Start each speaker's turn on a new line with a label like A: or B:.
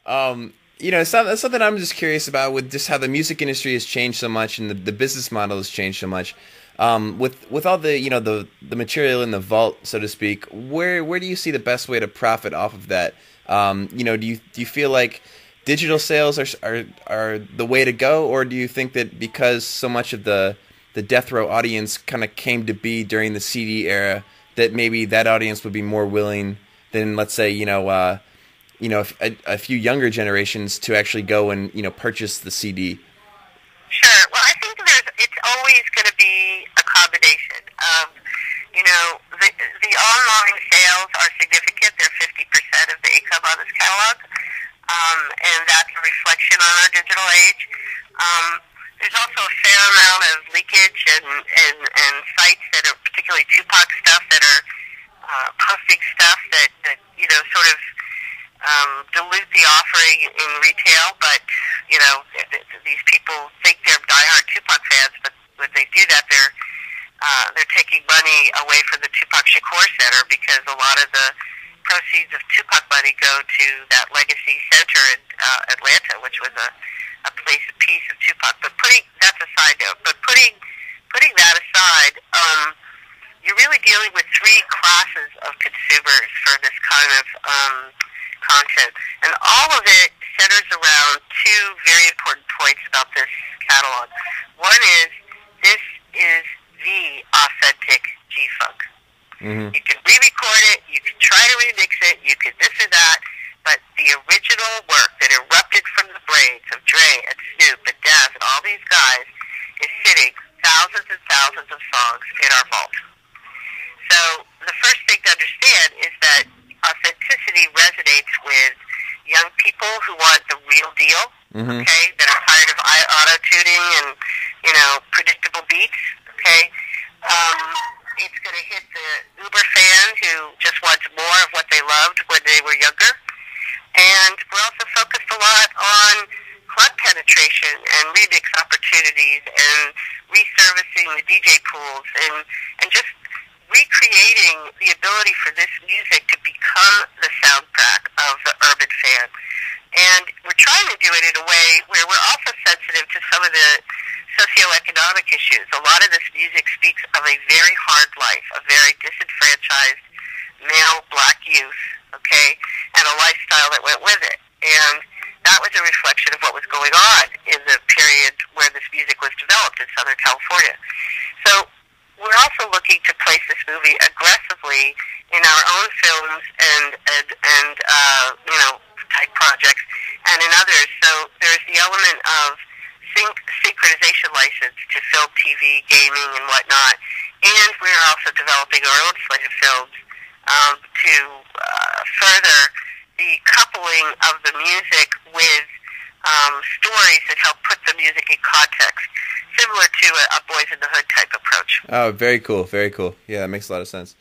A: That's something I'm just curious about with just how the music industry has changed so much and the business model has changed so much. With all the the material in the vault, so to speak, where do you see the best way to profit off of that? Do you feel like digital sales are the way to go, or do you think that because so much of the death row audience kind of came to be during the CD era, that maybe that audience would be more willing than, let's say, a few younger generations to actually go and purchase the CD.
B: Sure. Well, I think it's always going to be a combination of, the online sales are significant. They're 50% of the income on this catalog, and that's a reflection on our digital age. There's also a fair amount of leakage and sites that are particularly Tupac stuff that are posting stuff that sort of dilute the offering in retail, but these people think they're diehard Tupac fans, but when they do that, they're taking money away from the Tupac Shakur Center, because a lot of the proceeds of Tupac money go to that legacy center in Atlanta, which was a place of peace of Tupac. But that's a side note. But putting that aside, you're really dealing with three classes of consumers for this kind of content. And all of it centers around two very important points about this catalog. One is, this is the authentic G-Funk.
A: Mm-hmm.
B: You can re-record it, you can try to remix it, you can this or that, but the original work that erupted from the brains of Dre and Snoop and Daz and all these guys is sitting thousands and thousands of songs in our vault. So the first thing to understand is that authenticity resonates with young people who want the real deal,
A: mm-hmm.
B: okay, that are tired of auto-tuning and, predictable beats, okay? It's going to hit the Uber fan who just wants more of what they loved when they were younger. And we're also focused a lot on club penetration and remix opportunities and resurfacing the DJ pools and just recreating the ability for this music to become the soundtrack of the urban fan. And we're trying to do it in a way where we're also sensitive to some of the socioeconomic issues. A lot of this music speaks of a very hard life, a very disenfranchised male black youth, okay, and a lifestyle that went with it. And that was a reflection of what was going on in the period where this music was developed in Southern California. So we're also looking to place this movie aggressively in our own films and type projects and in others. So there's the element of synchronization license to film, TV, gaming, and whatnot. And we're also developing our own slate of films to further the coupling of the music with stories that help put the music in context, similar to a Boys in the Hood type approach.
A: Oh, very cool, very cool. Yeah, that makes a lot of sense.